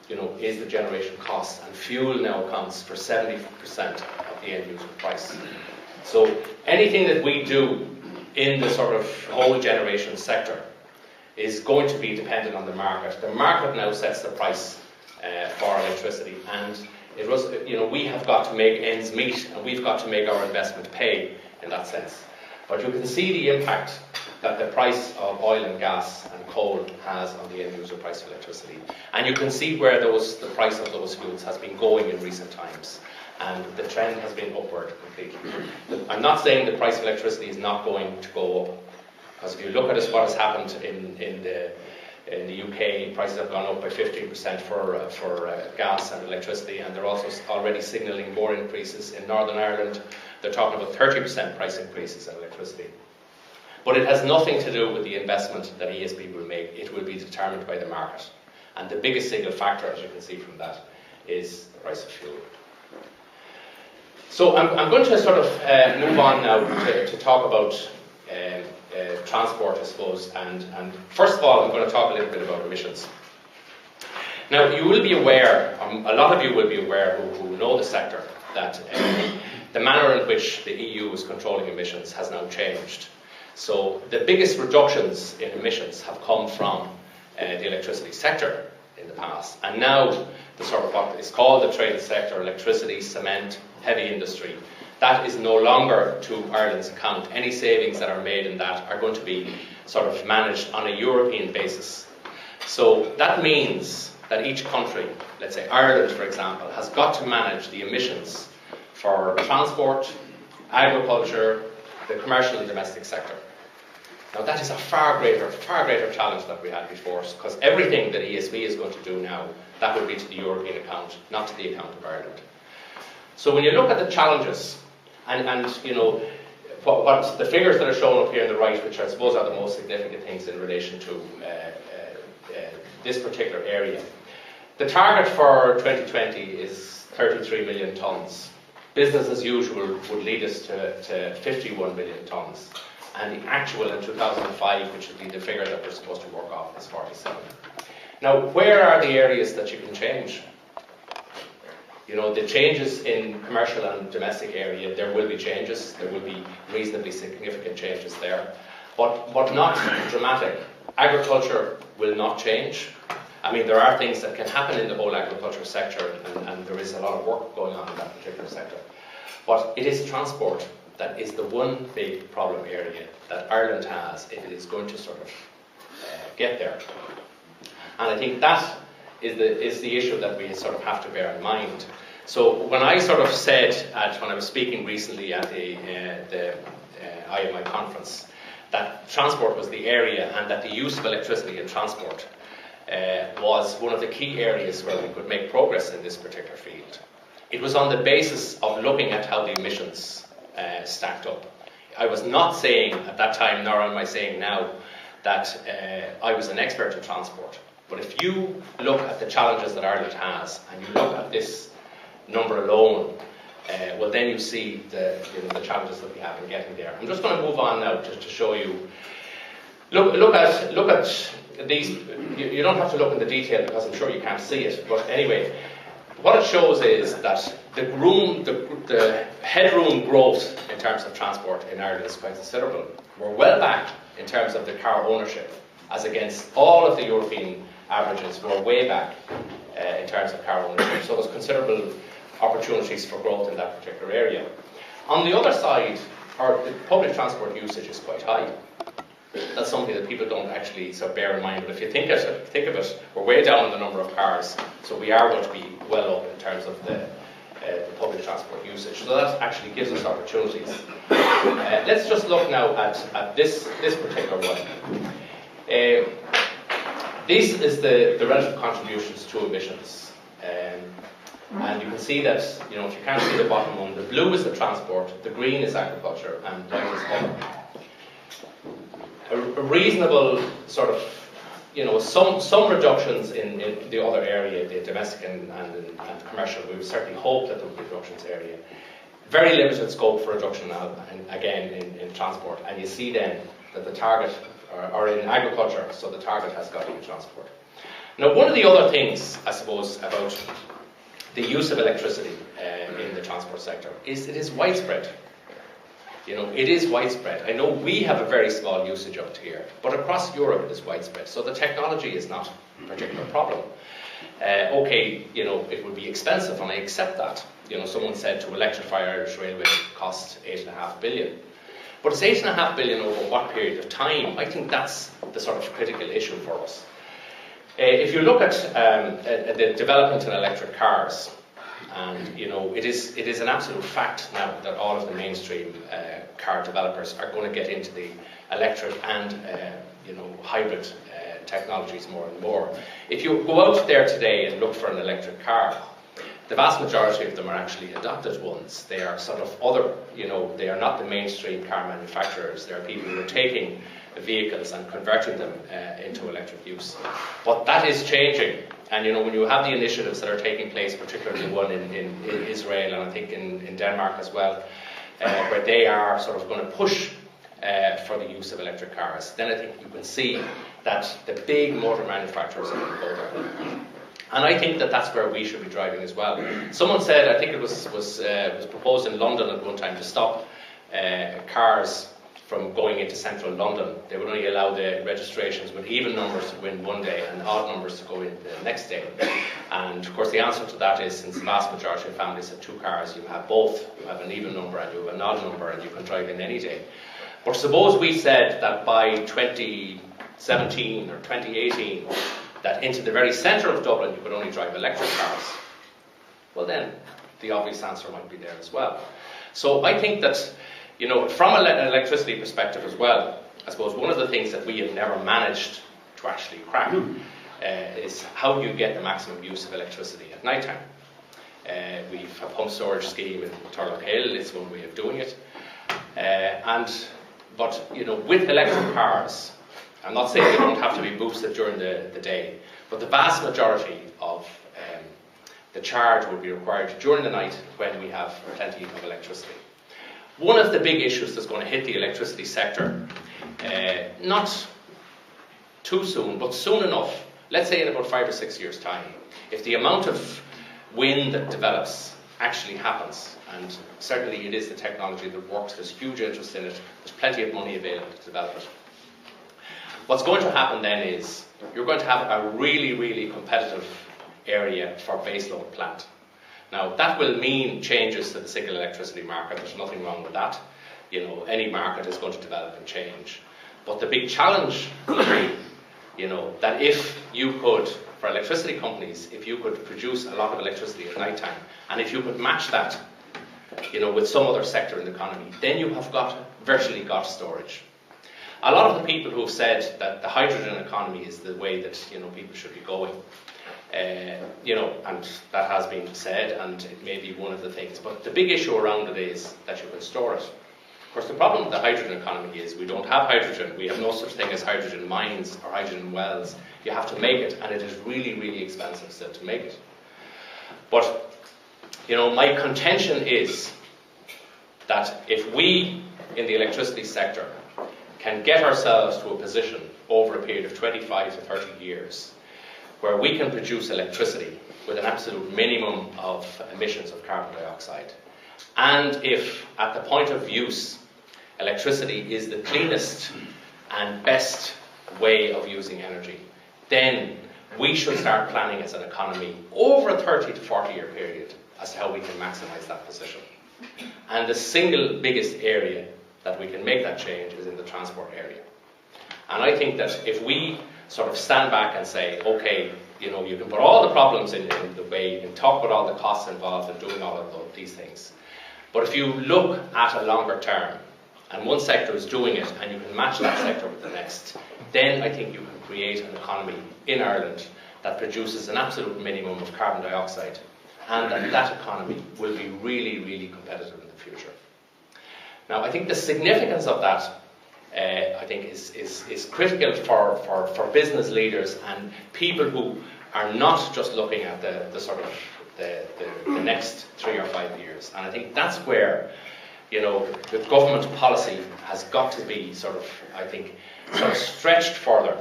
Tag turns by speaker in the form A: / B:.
A: is the generation cost, and fuel now accounts for 70% of the end user price. So anything that we do in the sort of whole generation sector is going to be dependent on the market. The market now sets the price for electricity, and it was, we have got to make ends meet, and we've got to make our investment pay in that sense. But you can see the impact that the price of oil and gas and coal has on the end user price of electricity. And you can see where the price of those fuels has been going in recent times. And the trend has been upward completely. I'm not saying the price of electricity is not going to go up, because if you look at what has happened in the UK, prices have gone up by 15% for gas and electricity, and they're also already signalling more increases in Northern Ireland. They're talking about 30% price increases in electricity. But it has nothing to do with the investment that ESB will make. It will be determined by the market. And the biggest single factor, as you can see from that, is the price of fuel. So I'm going to sort of move on now to talk about transport, I suppose. And first of all, I'm going to talk a little bit about emissions. Now, you will be aware, a lot of you will be aware who know the sector, that the manner in which the EU is controlling emissions has now changed. So the biggest reductions in emissions have come from the electricity sector in the past. And now the sort of what is called the traded sector, electricity, cement, heavy industry, that is no longer to Ireland's account. Any savings that are made in that are going to be sort of managed on a European basis. So that means that each country, let's say Ireland for example, has got to manage the emissions for transport, agriculture, the commercial and domestic sector. Now that is a far greater challenge than we had before, because everything that ESB is going to do now, that will be to the European account, not to the account of Ireland. So when you look at the challenges, and what the figures that are shown up here on the right, which I suppose are the most significant things in relation to this particular area. The target for 2020 is 33 million tonnes. Business as usual would lead us to 51 million tonnes. And the actual in 2005, which would be the figure that we're supposed to work off, is 47. Now, where are the areas that you can change? The changes in commercial and domestic area, there will be changes. There will be reasonably significant changes there. But not dramatic. Agriculture will not change. I mean, there are things that can happen in the whole agriculture sector, and there is a lot of work going on in that particular sector. But it is transport that is the one big problem area that Ireland has if it is going to sort of get there. And I think that is the issue that we sort of have to bear in mind. So when I sort of said, when I was speaking recently at the IIEA conference, that transport was the area and that the use of electricity in transport was one of the key areas where we could make progress in this particular field. It was on the basis of looking at how the emissions stacked up. I was not saying at that time, nor am I saying now, that I was an expert in transport. But if you look at the challenges that Ireland has, and you look at this number alone, well then you see the challenges that we have in getting there. I'm just going to move on now just to show you. Look at these. You don't have to look in the detail because I'm sure you can't see it. But anyway, what it shows is that the headroom growth in terms of transport in Ireland is quite considerable. We're well back in terms of the car ownership, as against all of the European averages. We're way back in terms of car ownership. So there's considerable opportunities for growth in that particular area. On the other side, the public transport usage is quite high. That's something that people don't actually sort of bear in mind. But if you think of it, we're way down in the number of cars, so we are going to be well up in terms of the public transport usage. So that actually gives us opportunities. Let's just look now at this particular one. This is the relative contributions to emissions. And you can see that, if you can't see the bottom one, the blue is the transport, the green is agriculture, and white is other. A reasonable sort of, some reductions in the other area, the domestic and commercial. We would certainly hope that there would be reductions area. Very limited scope for reduction now, again in transport. And you see then that the target, or in agriculture, so the target has got to be transport. Now, one of the other things, I suppose, about the use of electricity in the transport sector is it is widespread. It is widespread. I know we have a very small usage of it here, but across Europe it is widespread. So the technology is not a particular problem. Okay, it would be expensive, and I accept that. Someone said to electrify Irish Railway cost 8.5 billion. But it's 8.5 billion over what period of time? I think that's the sort of critical issue for us. If you look at the development in electric cars, and it is an absolute fact now that all of the mainstream car developers are going to get into the electric and hybrid technologies more and more. If you go out there today and look for an electric car, the vast majority of them are actually adopted ones. They are sort of other, they are not the mainstream car manufacturers. They are people who are taking vehicles and converting them into electric use. But that is changing. And when you have the initiatives that are taking place, particularly one in Israel and I think in Denmark as well, where they are sort of going to push for the use of electric cars, then I think you can see that the big motor manufacturers are going to go there. And I think that that's where we should be driving as well. Someone said, I think it was proposed in London at one time to stop cars from going into central London. They would only allow the registrations with even numbers to go in one day and odd numbers to go in the next day. And of course the answer to that is, since the vast majority of families have 2 cars, you have both. You have an even number and you have an odd number, and you can drive in any day. But suppose we said that by 2017 or 2018, that into the very centre of Dublin you could only drive electric cars. Well then, the obvious answer might be there as well. So I think that, from an electricity perspective as well, I suppose one of the things that we have never managed to actually crack is how do you get the maximum use of electricity at night time. We've a pump storage scheme in Turlock Hill, it's one way of doing it. But with electric cars, I'm not saying they don't have to be boosted during the day, but the vast majority of the charge will be required during the night when we have plenty of electricity. One of the big issues that's going to hit the electricity sector, not too soon, but soon enough, let's say in about 5 or 6 years' time, if the amount of wind that develops actually happens, and certainly it is the technology that works, there's huge interest in it, there's plenty of money available to develop it. What's going to happen then is you're going to have a really, really competitive area for baseload plant. Now that will mean changes to the single electricity market. There's nothing wrong with that. Any market is going to develop and change. But the big challenge will be, that if you could, for electricity companies, if you could produce a lot of electricity at night time, and if you could match that, with some other sector in the economy, then you have virtually got storage. A lot of the people who have said that the hydrogen economy is the way that people should be going, and that has been said, and it may be one of the things. But the big issue around it is that you can store it. Of course, the problem with the hydrogen economy is we don't have hydrogen. We have no such thing as hydrogen mines or hydrogen wells. You have to make it, and it is really, really expensive still to make it. But my contention is that if we in the electricity sector can get ourselves to a position over a period of 25 to 30 years where we can produce electricity with an absolute minimum of emissions of carbon dioxide, and if at the point of use electricity is the cleanest and best way of using energy, then we should start planning as an economy over a 30 to 40 year period as to how we can maximise that position. And the single biggest area that we can make that change is in the transport area. And I think that if we sort of stand back and say, okay, you can put all the problems in the way, you can talk about all the costs involved in doing all of these things. But if you look at a longer term, and one sector is doing it, and you can match that sector with the next, then I think you can create an economy in Ireland that produces an absolute minimum of carbon dioxide, and that economy will be really, really competitive in the future. Now, I think the significance of that, I think, is critical for business leaders and people who are not just looking at the sort of the next 3 or 5 years. And I think that's where, the government policy has got to be sort of stretched further